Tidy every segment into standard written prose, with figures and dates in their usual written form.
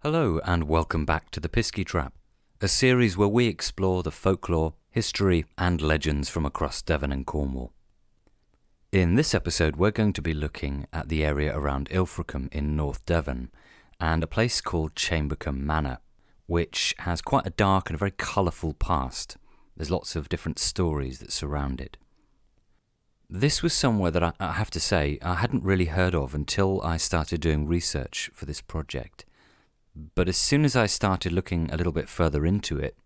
Hello and welcome back to The Pisky Trap, a series where we explore the folklore, history and legends from across Devon and Cornwall. In this episode we're going to be looking at the area around Ilfracombe in North Devon and a place called Chambercombe Manor, which has quite a dark and a very colourful past. There's lots of different stories that surround it. This was somewhere that I have to say I hadn't really heard of until I started doing research for this project. But as soon as I started looking a little bit further into it,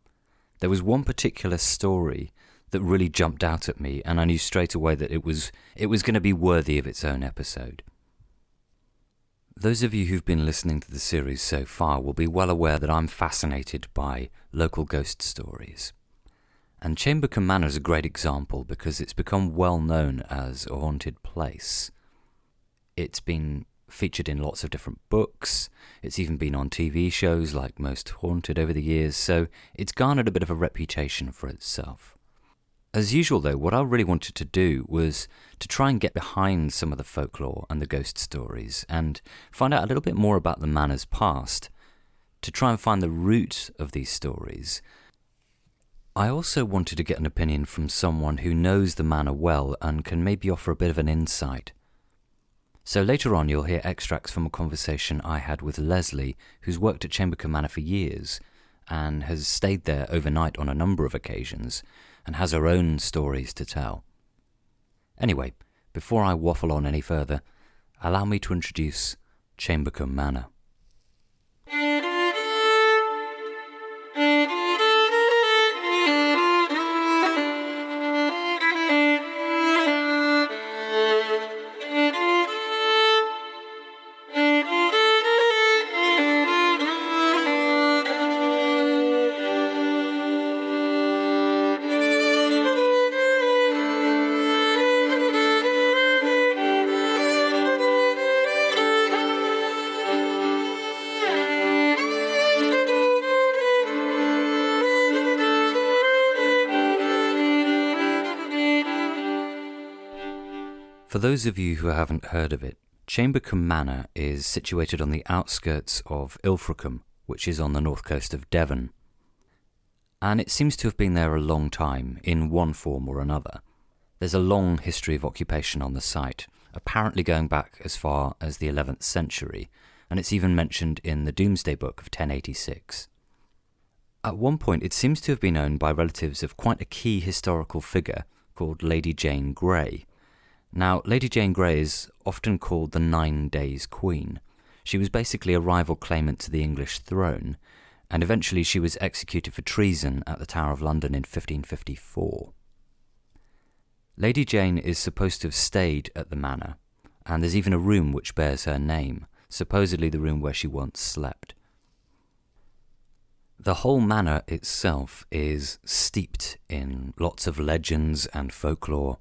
there was one particular story that really jumped out at me, and I knew straight away that it was going to be worthy of its own episode. Those of you who've been listening to the series so far will be well aware that I'm fascinated by local ghost stories. And Chambercombe Manor is a great example because it's become well known as a haunted place. It's been featured in lots of different books, it's even been on TV shows like Most Haunted over the years, so it's garnered a bit of a reputation for itself. As usual though, what I really wanted to do was to try and get behind some of the folklore and the ghost stories and find out a little bit more about the manor's past, to try and find the root of these stories. I also wanted to get an opinion from someone who knows the manor well and can maybe offer a bit of an insight. So later on you'll hear extracts from a conversation I had with Leslie, who's worked at Chambercombe Manor for years and has stayed there overnight on a number of occasions and has her own stories to tell. Anyway, before I waffle on any further, allow me to introduce Chambercombe Manor. For those of you who haven't heard of it, Chambercombe Manor is situated on the outskirts of Ilfracombe, which is on the north coast of Devon. And it seems to have been there a long time, in one form or another. There's a long history of occupation on the site, apparently going back as far as the 11th century, and it's even mentioned in the Domesday Book of 1086. At one point it seems to have been owned by relatives of quite a key historical figure called Lady Jane Grey. Now, Lady Jane Grey is often called the 9 Days Queen. She was basically a rival claimant to the English throne, and eventually she was executed for treason at the Tower of London in 1554. Lady Jane is supposed to have stayed at the manor, and there's even a room which bears her name, supposedly the room where she once slept. The whole manor itself is steeped in lots of legends and folklore.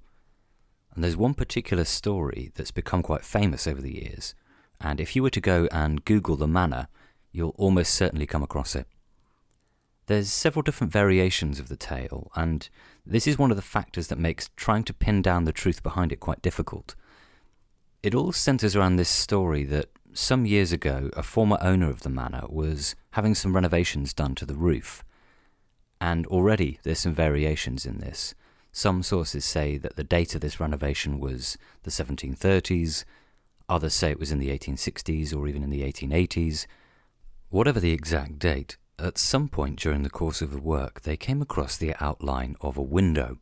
And there's one particular story that's become quite famous over the years, and if you were to go and Google the manor, you'll almost certainly come across it. There's several different variations of the tale, and this is one of the factors that makes trying to pin down the truth behind it quite difficult. It all centres around this story that some years ago a former owner of the manor was having some renovations done to the roof, and already there's some variations in this. Some sources say that the date of this renovation was the 1730s, others say it was in the 1860s or even in the 1880s. Whatever the exact date, at some point during the course of the work they came across the outline of a window.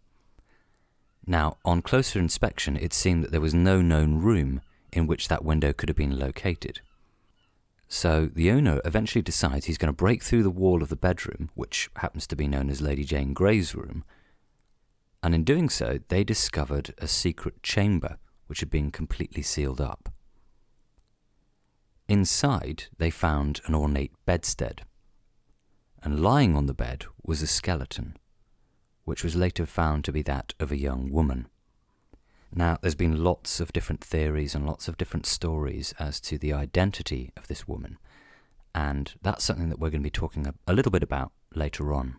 Now, on closer inspection it seemed that there was no known room in which that window could have been located. So the owner eventually decides he's going to break through the wall of the bedroom, which happens to be known as Lady Jane Grey's room, and in doing so, they discovered a secret chamber which had been completely sealed up. Inside, they found an ornate bedstead, and lying on the bed was a skeleton, which was later found to be that of a young woman. Now, there's been lots of different theories and lots of different stories as to the identity of this woman, and that's something that we're going to be talking a little bit about later on.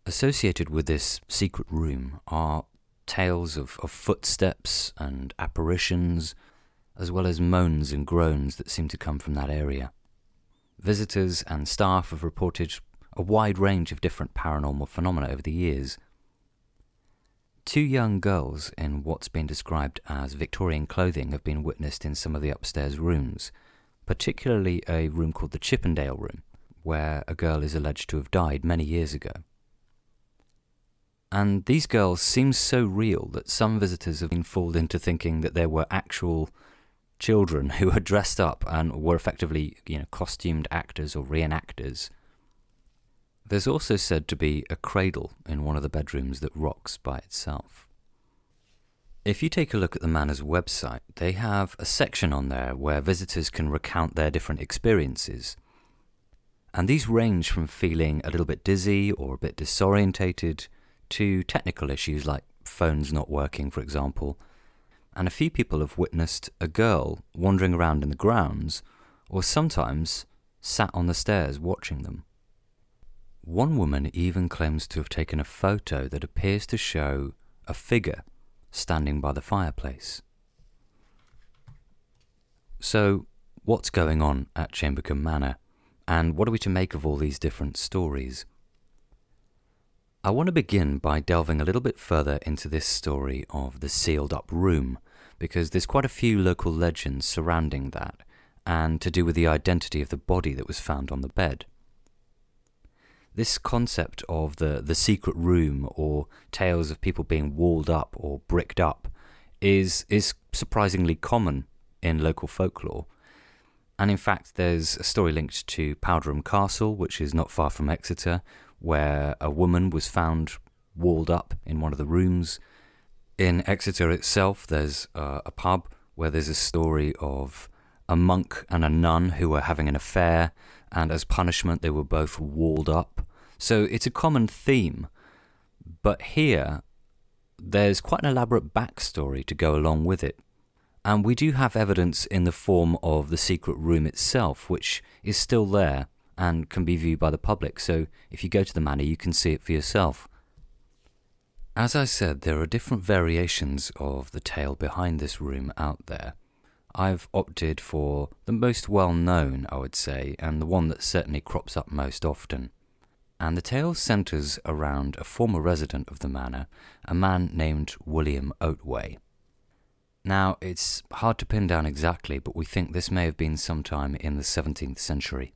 Associated with this secret room are tales of footsteps and apparitions, as well as moans and groans that seem to come from that area. visitors and staff have reported a wide range of different paranormal phenomena over the years. 2 young girls in what's been described as Victorian clothing have been witnessed in some of the upstairs rooms, particularly a room called the Chippendale Room, where a girl is alleged to have died many years ago. And these girls seem so real that some visitors have been fooled into thinking that there were actual children who were dressed up and were effectively, costumed actors or reenactors. There's also said to be a cradle in one of the bedrooms that rocks by itself. If you take a look at the Manor's website, they have a section on there where visitors can recount their different experiences. And these range from feeling a little bit dizzy or a bit disorientated to technical issues like phones not working, for example. And a few people have witnessed a girl wandering around in the grounds, or sometimes sat on the stairs watching them. One woman even claims to have taken a photo that appears to show a figure standing by the fireplace. So, what's going on at Chambercombe Manor, and what are we to make of all these different stories? I want to begin by delving a little bit further into this story of the sealed up room, because there's quite a few local legends surrounding that, and to do with the identity of the body that was found on the bed. This concept of the secret room, or tales of people being walled up or bricked up, is surprisingly common in local folklore. And in fact, there's a story linked to Powderham Castle, which is not far from Exeter, where a woman was found walled up in one of the rooms. In Exeter itself, there's a pub where there's a story of a monk and a nun who were having an affair, and as punishment they were both walled up. So it's a common theme, but here there's quite an elaborate backstory to go along with it. And we do have evidence in the form of the secret room itself, which is still there and can be viewed by the public, so if you go to the manor you can see it for yourself. As I said, there are different variations of the tale behind this room out there. I've opted for the most well-known, I would say, and the one that certainly crops up most often. And the tale centres around a former resident of the manor, a man named William Oakway. Now, it's hard to pin down exactly, but we think this may have been sometime in the 17th century.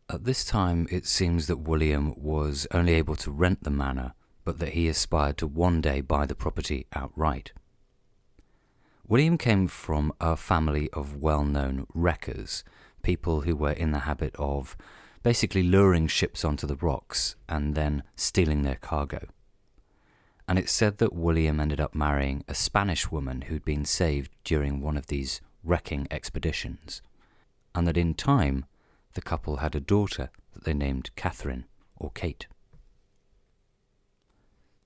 At this time, it seems that William was only able to rent the manor, but that he aspired to one day buy the property outright. William came from a family of well-known wreckers, people who were in the habit of basically luring ships onto the rocks and then stealing their cargo. And it's said that William ended up marrying a Spanish woman who'd been saved during one of these wrecking expeditions, and that in time the couple had a daughter that they named Catherine, or Kate.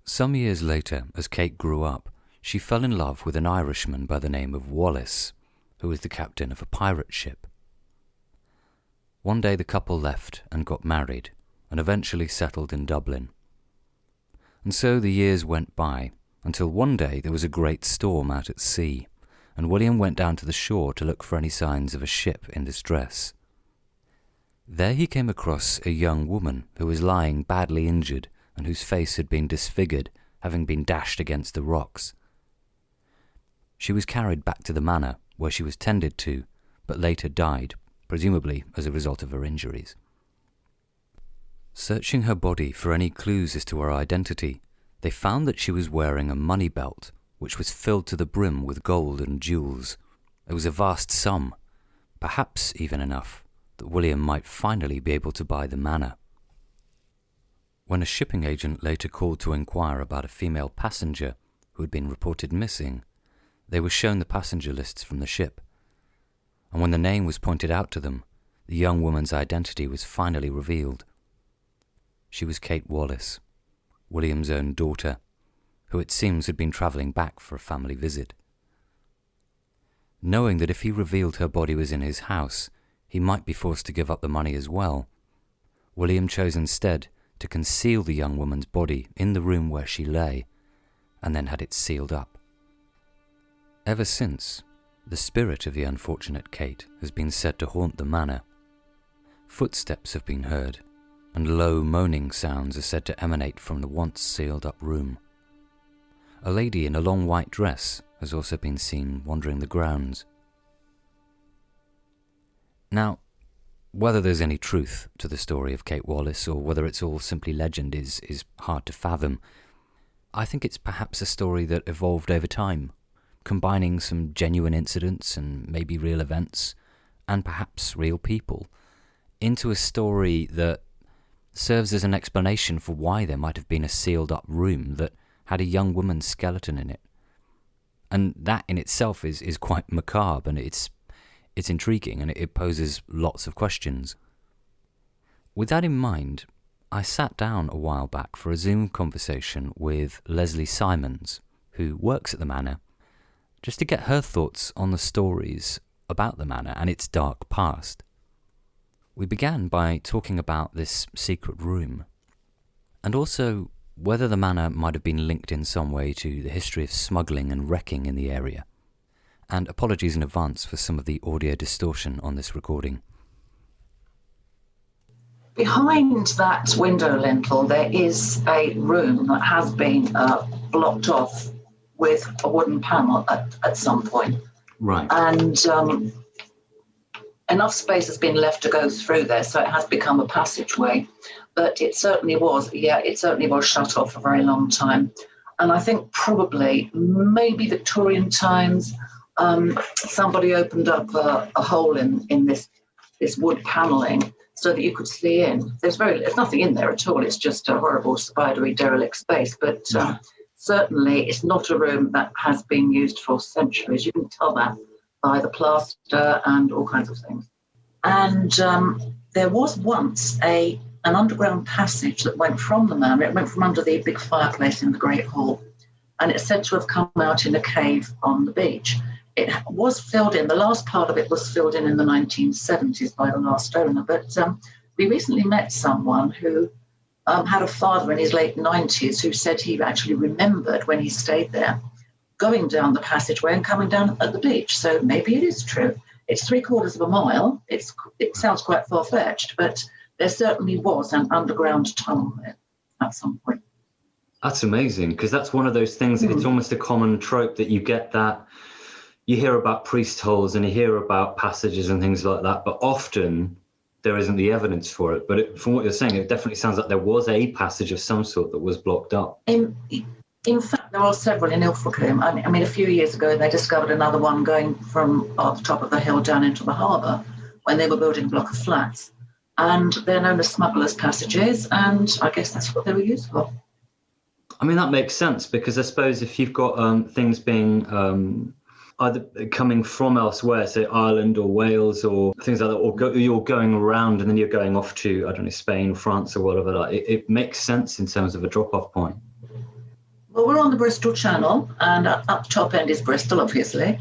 Some years later, as Kate grew up, she fell in love with an Irishman by the name of Wallace, who was the captain of a pirate ship. One day the couple left and got married, and eventually settled in Dublin. And so the years went by, until one day there was a great storm out at sea, and William went down to the shore to look for any signs of a ship in distress. There he came across a young woman who was lying badly injured and whose face had been disfigured, having been dashed against the rocks. She was carried back to the manor, where she was tended to, but later died, presumably as a result of her injuries. Searching her body for any clues as to her identity, they found that she was wearing a money belt, which was filled to the brim with gold and jewels. It was a vast sum, perhaps even enough that William might finally be able to buy the manor. When a shipping agent later called to inquire about a female passenger who had been reported missing, they were shown the passenger lists from the ship. And when the name was pointed out to them, the young woman's identity was finally revealed. She was Kate Wallace, William's own daughter, who it seems had been travelling back for a family visit. Knowing that if he revealed her body was in his house, he might be forced to give up the money as well, William chose instead to conceal the young woman's body in the room where she lay, and then had it sealed up. Ever since, the spirit of the unfortunate Kate has been said to haunt the manor, footsteps have been heard, and low moaning sounds are said to emanate from the once sealed-up room. A lady in a long white dress has also been seen wandering the grounds. Now, whether there's any truth to the story of Kate Wallace or whether it's all simply legend is hard to fathom. I think it's perhaps a story that evolved over time, combining some genuine incidents and maybe real events, and perhaps real people, into a story that serves as an explanation for why there might have been a sealed-up room that had a young woman's skeleton in it. And that in itself is quite macabre, and it's intriguing, and it poses lots of questions. With that in mind, I sat down a while back for a Zoom conversation with Leslie Simons, who works at the manor, just to get her thoughts on the stories about the manor and its dark past. We began by talking about this secret room, and also whether the manor might have been linked in some way to the history of smuggling and wrecking in the area. And apologies in advance for some of the audio distortion on this recording. Behind that window lintel, there is a room that has been blocked off with a wooden panel at some point. Right. And enough space has been left to go through there, so it has become a passageway. But it certainly was shut off for a very long time. And I think probably, maybe Victorian times, somebody opened up a hole in this wood panelling so that you could see in. There's nothing in there at all. It's just a horrible spidery derelict space. But certainly it's not a room that has been used for centuries. You can tell that by the plaster and all kinds of things. And there was once an underground passage that went from the manor. It went from under the big fireplace in the Great Hall, and it's said to have come out in a cave on the beach. It was filled in. The last part of it was filled in the 1970s by the last owner. But we recently met someone who had a father in his late 90s who said he actually remembered when he stayed there, going down the passageway and coming down at the beach. So maybe it is true. It's 3/4 of a mile. It sounds quite far-fetched, but there certainly was an underground tunnel there at some point. That's amazing, because that's one of those things, it's almost a common trope that you get that. You hear about priest holes and you hear about passages and things like that, but often there isn't the evidence for it. But from what you're saying, it definitely sounds like there was a passage of some sort that was blocked up. In fact, there are several in Ilfracombe. I mean, a few years ago, they discovered another one going from the top of the hill down into the harbour when they were building a block of flats. And they're known as smugglers' passages, and I guess that's what they were used for. I mean, that makes sense, because I suppose if you've got things being either coming from elsewhere, say Ireland or Wales or things like that, or you're going around and then you're going off to, I don't know, Spain, France or whatever, like, it makes sense in terms of a drop-off point. Well, we're on the Bristol Channel, and up the top end is Bristol, obviously.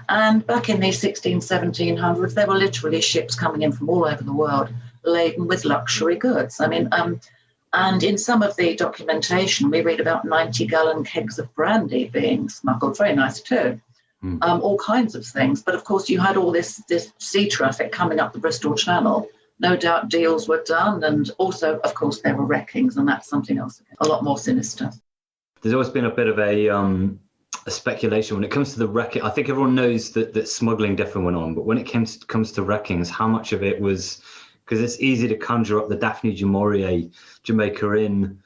And back in the 1700s, there were literally ships coming in from all over the world laden with luxury goods. I mean, and in some of the documentation, we read about 90-gallon kegs of brandy being smuggled. Very nice too. All kinds of things. But of course, you had all this sea traffic coming up the Bristol Channel. No doubt deals were done. And also, of course, there were wreckings, and that's something else, a lot more sinister. There's always been a bit of a speculation when it comes to the wrecking. I think everyone knows that smuggling definitely went on, but when it comes to wreckings, how much of it was, because it's easy to conjure up the Daphne du Maurier Jamaica Inn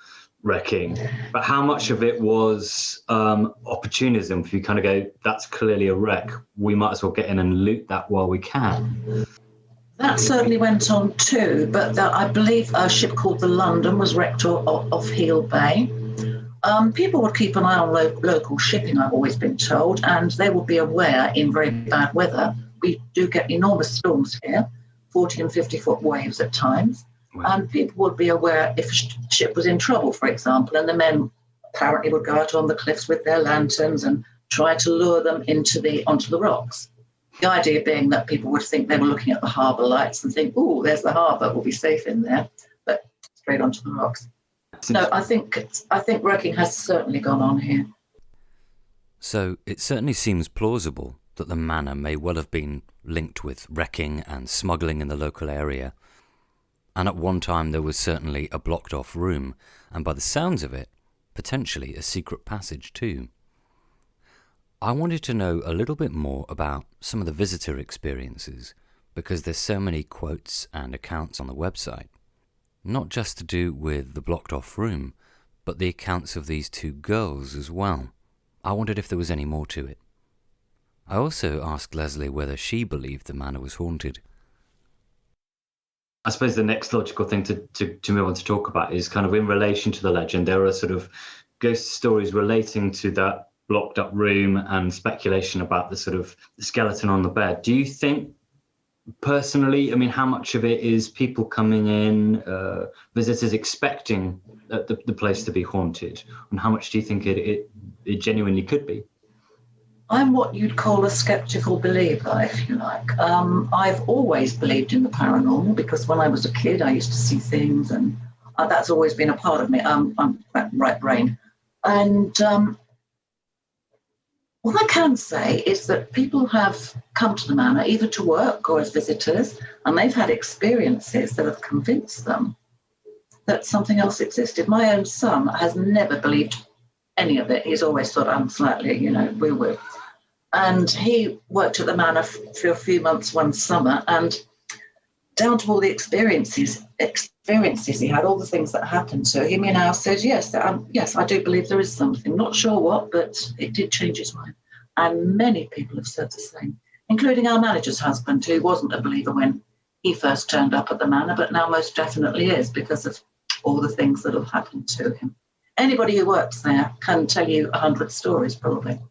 wrecking, but how much of it was opportunism? If you kind of go, that's clearly a wreck, we might as well get in and loot that while we can. That certainly went on too, but I believe a ship called the London was wrecked off Heel Bay. People would keep an eye on local shipping, I've always been told, and they would be aware in very bad weather. We do get enormous storms here, 40 and 50-foot waves at times. Wow. And people would be aware if a ship was in trouble, for example, and the men apparently would go out on the cliffs with their lanterns and try to lure them onto the rocks. The idea being that people would think they were looking at the harbour lights and think, oh, there's the harbour, we'll be safe in there, but straight onto the rocks. No, I think wrecking has certainly gone on here. So it certainly seems plausible that the manor may well have been linked with wrecking and smuggling in the local area. And at one time there was certainly a blocked off room, and by the sounds of it, potentially a secret passage too. I wanted to know a little bit more about some of the visitor experiences, because there's so many quotes and accounts on the website, not just to do with the blocked off room, but the accounts of these two girls as well. I wondered if there was any more to it. I also asked Leslie whether she believed the manor was haunted. I suppose the next logical thing to move on to talk about is kind of in relation to the legend. There are sort of ghost stories relating to that blocked up room and speculation about the sort of skeleton on the bed. Do you think, personally, I mean, how much of it is people coming in, visitors expecting the place to be haunted, and how much do you think it genuinely could be? I'm what you'd call a skeptical believer, if you like. I've always believed in the paranormal because when I was a kid, I used to see things, and that's always been a part of me. I'm right brain. And what I can say is that people have come to the manor either to work or as visitors, and they've had experiences that have convinced them that something else existed. My own son has never believed any of it. He's always thought I'm slightly, woo-woo. And he worked at the manor for a few months one summer, and down to all the experiences he had, all the things that happened to him, he now says, yes, I do believe there is something. Not sure what, but it did change his mind. And many people have said the same, including our manager's husband, who wasn't a believer when he first turned up at the manor, but now most definitely is because of all the things that have happened to him. Anybody who works there can tell you 100 stories, probably.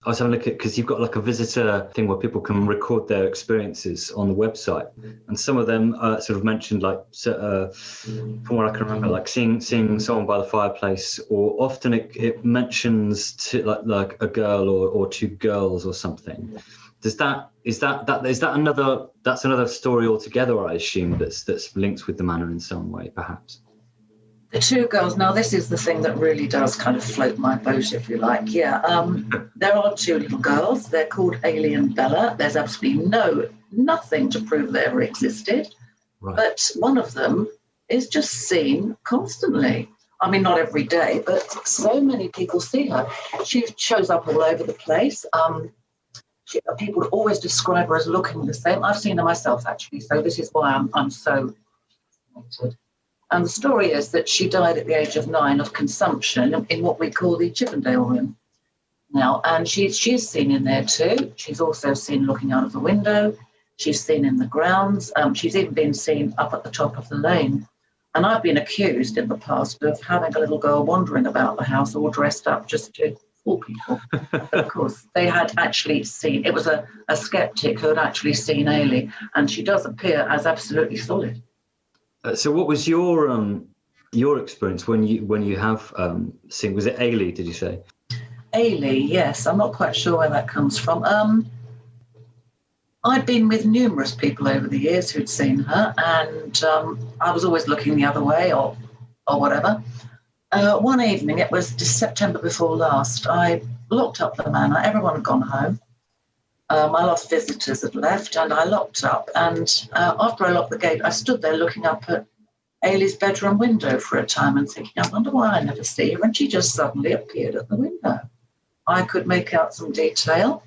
I was having a look at, because you've got like a visitor thing where people can record their experiences on the website, and some of them sort of mentioned, like from what I can remember, like seeing someone by the fireplace, or often it mentions to like a girl or two girls or something. Is that another? That's another story altogether, I assume, that's linked with the manor in some way, perhaps. The two girls, now this is the thing that really does kind of float my boat, if you like. Yeah, there are two little girls. They're called Ailey and Bella. There's absolutely nothing to prove they ever existed. Right. But one of them is just seen constantly. I mean, not every day, but so many people see her. She shows up all over the place. People always describe her as looking the same. I've seen her myself, actually, so this is why I'm so fascinated. And the story is that she died at the age of 9 of consumption in what we call the Chippendale room now. And she's seen in there too. She's also seen looking out of the window. She's seen in the grounds. She's even been seen up at the top of the lane. And I've been accused in the past of having a little girl wandering about the house all dressed up just to fool people. Of course, they had actually seen, it was a skeptic who had actually seen Ailey, and she does appear as absolutely solid. So what was your experience when you have seen, was it Ailey, did you say? Ailey, yes. I'm not quite sure where that comes from. I'd been with numerous people over the years who'd seen her, and I was always looking the other way or whatever. One evening, it was September before last, I locked up the manor. Everyone had gone home. My last visitors had left, and I locked up. And after I locked the gate, I stood there looking up at Ailey's bedroom window for a time and thinking, I wonder why I never see her. And she just suddenly appeared at the window. I could make out some detail.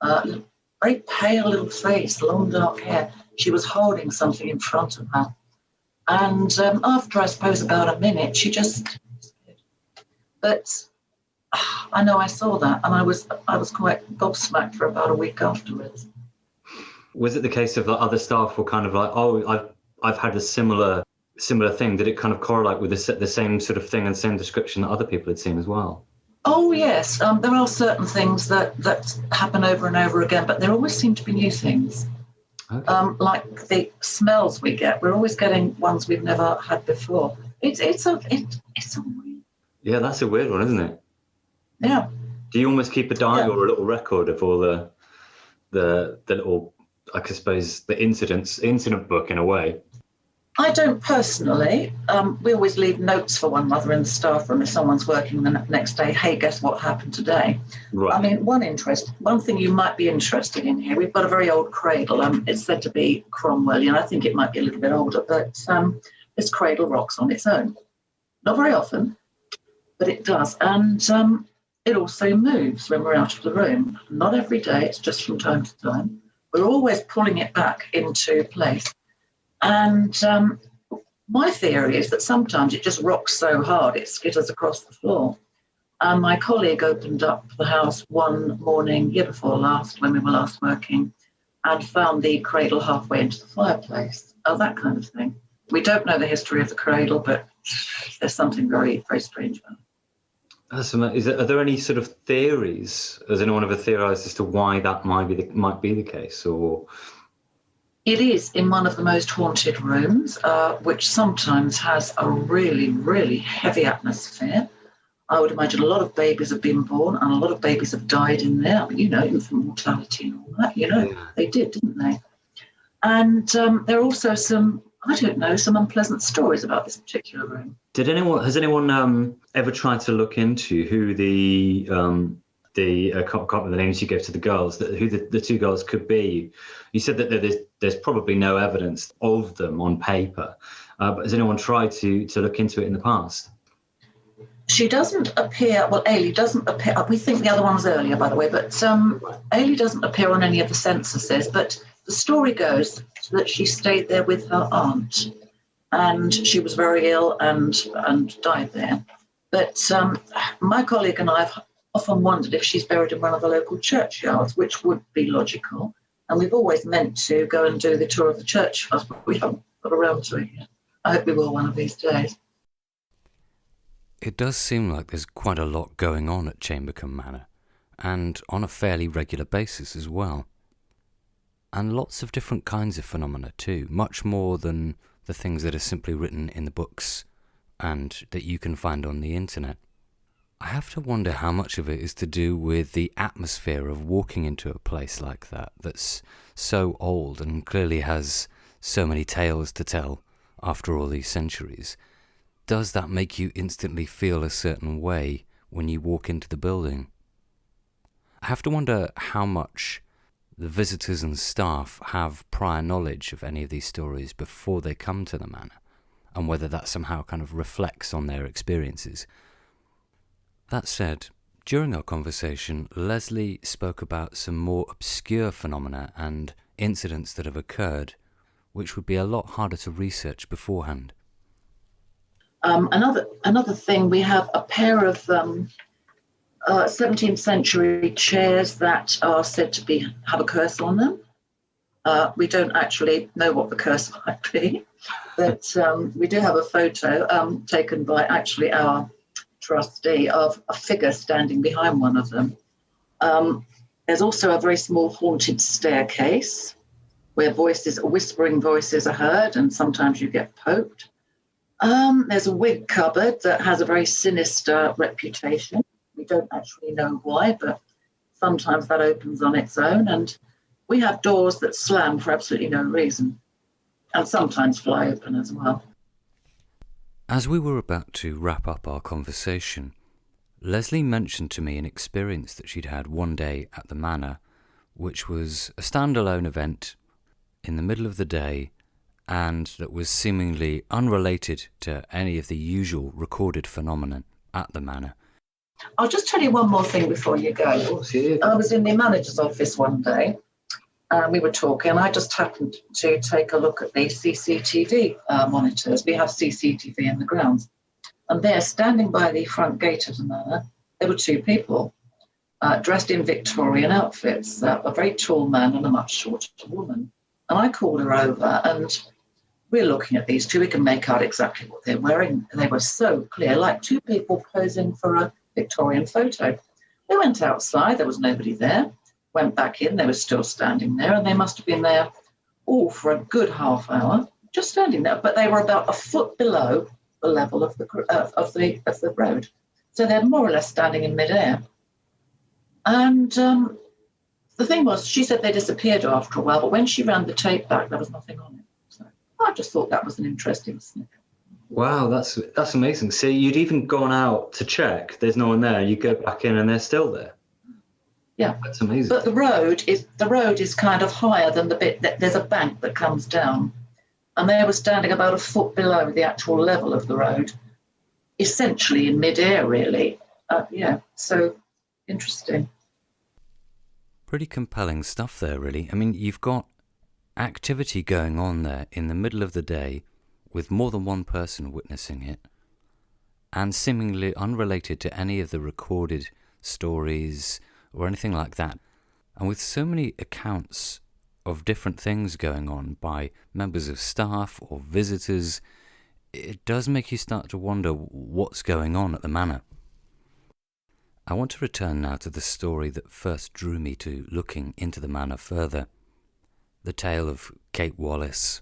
Very pale little face, long dark hair. She was holding something in front of her. And after, I suppose, about a minute, she just disappeared. But I know I saw that, and I was quite gobsmacked for about a week afterwards. Was it the case of the other staff were kind of like, oh, I've had a similar thing? Did it kind of correlate with the same sort of thing and same description that other people had seen as well? Oh yes, there are certain things that happen over and over again, but there always seem to be new things. Okay. Like the smells we get, we're always getting ones we've never had before. It's a weird. Yeah, that's a weird one, isn't it? Yeah. Do you almost keep a diary or a little record of all the little, I suppose, the incident book in a way? I don't personally. We always leave notes for one another in the staff room if someone's working the next day. Hey, guess what happened today? Right. I mean, one thing you might be interested in here, we've got a very old cradle. It's said to be Cromwellian. I think it might be a little bit older, but this cradle rocks on its own. Not very often, but it does. And it also moves when we're out of the room. Not every day, it's just from time to time. We're always pulling it back into place. And my theory is that sometimes it just rocks so hard it skitters across the floor. And my colleague opened up the house one morning, year before last, when we were last working, and found the cradle halfway into the fireplace. That kind of thing. We don't know the history of the cradle, but there's something very, very strange about it. Are there any sort of theories? Has anyone ever theorised as to why that might be the case, or? It is in one of the most haunted rooms, which sometimes has a really, really heavy atmosphere. I would imagine a lot of babies have been born and a lot of babies have died in there. Infant mortality and all that, They did, didn't they? And there are also some unpleasant stories about this particular room. Has anyone ever tried to look into who I can't remember the names you gave to the girls, who the two girls could be? You said that there's probably no evidence of them on paper, but has anyone tried to look into it in the past? She doesn't appear, Ailey doesn't appear, we think the other one's earlier, by the way, but Ailey doesn't appear on any of the censuses, but the story goes that she stayed there with her aunt, and she was very ill and died there. But my colleague and I have often wondered if she's buried in one of the local churchyards, which would be logical. And we've always meant to go and do the tour of the churchyards, but we haven't got around to it yet. I hope we will one of these days. It does seem like there's quite a lot going on at Chambercombe Manor, and on a fairly regular basis as well. And lots of different kinds of phenomena too, much more than the things that are simply written in the books and that you can find on the internet. I have to wonder how much of it is to do with the atmosphere of walking into a place like that that's so old and clearly has so many tales to tell after all these centuries. Does that make you instantly feel a certain way when you walk into the building? I have to wonder how much the visitors and staff have prior knowledge of any of these stories before they come to the manor, and whether that somehow kind of reflects on their experiences. That said, during our conversation, Leslie spoke about some more obscure phenomena and incidents that have occurred, which would be a lot harder to research beforehand. Another thing, we have a pair of 17th century chairs that are said to have a curse on them. We don't actually know what the curse might be, but we do have a photo taken by actually our trustee of a figure standing behind one of them. There's also a very small haunted staircase where whispering voices are heard, and sometimes you get poked. There's a wig cupboard that has a very sinister reputation. We don't actually know why, but sometimes that opens on its own. And we have doors that slam for absolutely no reason, and sometimes fly open as well. As we were about to wrap up our conversation, Leslie mentioned to me an experience that she'd had one day at the manor, which was a standalone event in the middle of the day, and that was seemingly unrelated to any of the usual recorded phenomena at the manor. I'll just tell you one more thing before you go. I was in the manager's office one day, and we were talking, and I just happened to take a look at the CCTV monitors. We have CCTV in the grounds. And there, standing by the front gate of the manor, there were two people dressed in Victorian outfits, a very tall man and a much shorter woman. And I called her over, and we're looking at these two. We can make out exactly what they're wearing. And they were so clear, like two people posing for a Victorian photo. We went outside, there was nobody there. Went back in, they were still standing there, and they must have been there for a good half hour, just standing there. But they were about a foot below the level of the road, so they're more or less standing in midair. And the thing was, she said they disappeared after a while, but when she ran the tape back, there was nothing on it. So I I just thought that was an interesting snippet. Wow, that's amazing. So you'd even gone out to check, there's no one there, you go back in and they're still there. Yeah. That's amazing. But the road is kind of higher than the bit that there's a bank that comes down. And they were standing about a foot below the actual level of the road, essentially in mid-air, really. So interesting. Pretty compelling stuff there, really. I mean, you've got activity going on there in the middle of the day with more than one person witnessing it, and seemingly unrelated to any of the recorded stories or anything like that. And with so many accounts of different things going on by members of staff or visitors, it does make you start to wonder what's going on at the manor. I want to return now to the story that first drew me to looking into the manor further. The tale of Kate Wallace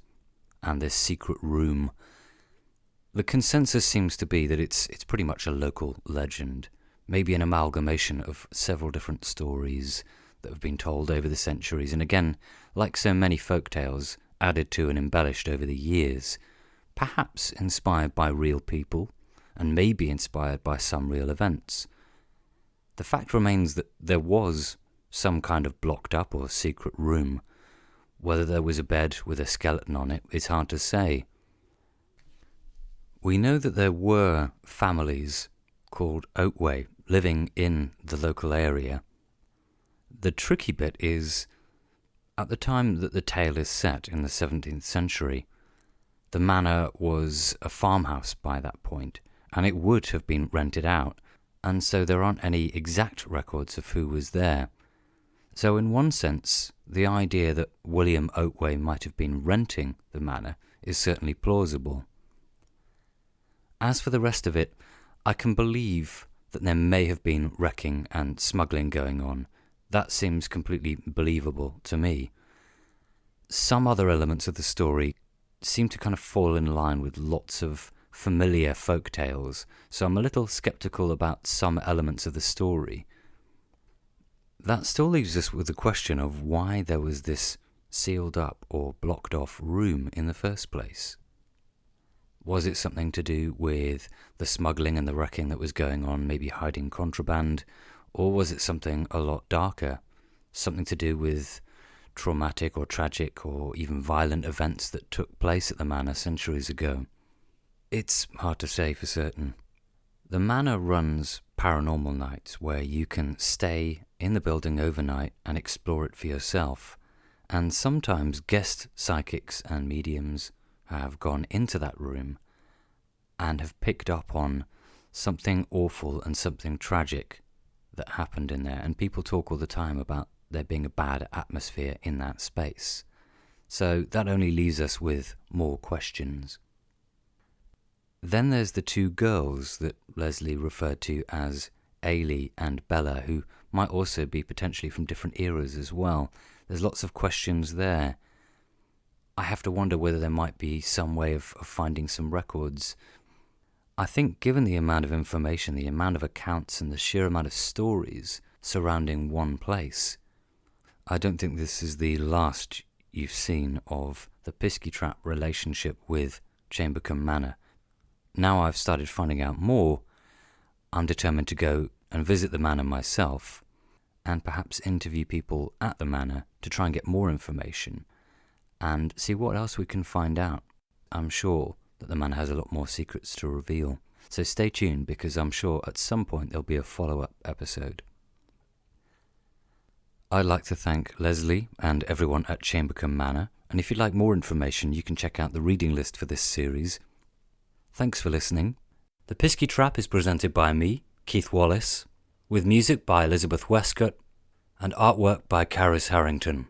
and this secret room. The consensus seems to be that it's pretty much a local legend, maybe an amalgamation of several different stories that have been told over the centuries, and again, like so many folk tales, added to and embellished over the years, perhaps inspired by real people, and maybe inspired by some real events. The fact remains that there was some kind of blocked up or secret room. Whether there was a bed with a skeleton on it is hard to say. We know that there were families called Oakway living in the local area. The tricky bit is, at the time that the tale is set in the 17th century, the manor was a farmhouse by that point, and it would have been rented out, and so there aren't any exact records of who was there. So in one sense, the idea that William Oakway might have been renting the manor is certainly plausible. As for the rest of it, I can believe that there may have been wrecking and smuggling going on. That seems completely believable to me. Some other elements of the story seem to kind of fall in line with lots of familiar folk tales, so I'm a little sceptical about some elements of the story. That still leaves us with the question of why there was this sealed up or blocked off room in the first place. Was it something to do with the smuggling and the wrecking that was going on, maybe hiding contraband, or was it something a lot darker, something to do with traumatic or tragic or even violent events that took place at the manor centuries ago? It's hard to say for certain. The manor runs Paranormal Nights, where you can stay in the building overnight and explore it for yourself, and sometimes guest psychics and mediums have gone into that room and have picked up on something awful and something tragic that happened in there, and people talk all the time about there being a bad atmosphere in that space. So that only leaves us with more questions. Then there's the two girls that Leslie referred to as Ailey and Bella, who might also be potentially from different eras as well. There's lots of questions there. I have to wonder whether there might be some way of finding some records. I think given the amount of information, the amount of accounts and the sheer amount of stories surrounding one place, I don't think this is the last you've seen of the Pisky Trap relationship with Chambercombe Manor. Now I've started finding out more, I'm determined to go and visit the manor myself and perhaps interview people at the manor to try and get more information and see what else we can find out. I'm sure that the manor has a lot more secrets to reveal. So stay tuned, because I'm sure at some point there'll be a follow-up episode. I'd like to thank Leslie and everyone at Chambercombe Manor, and if you'd like more information you can check out the reading list for this series. Thanks for listening. The Pisky Trap is presented by me, Keith Wallace, with music by Elizabeth Westcott and artwork by Caris Harrington.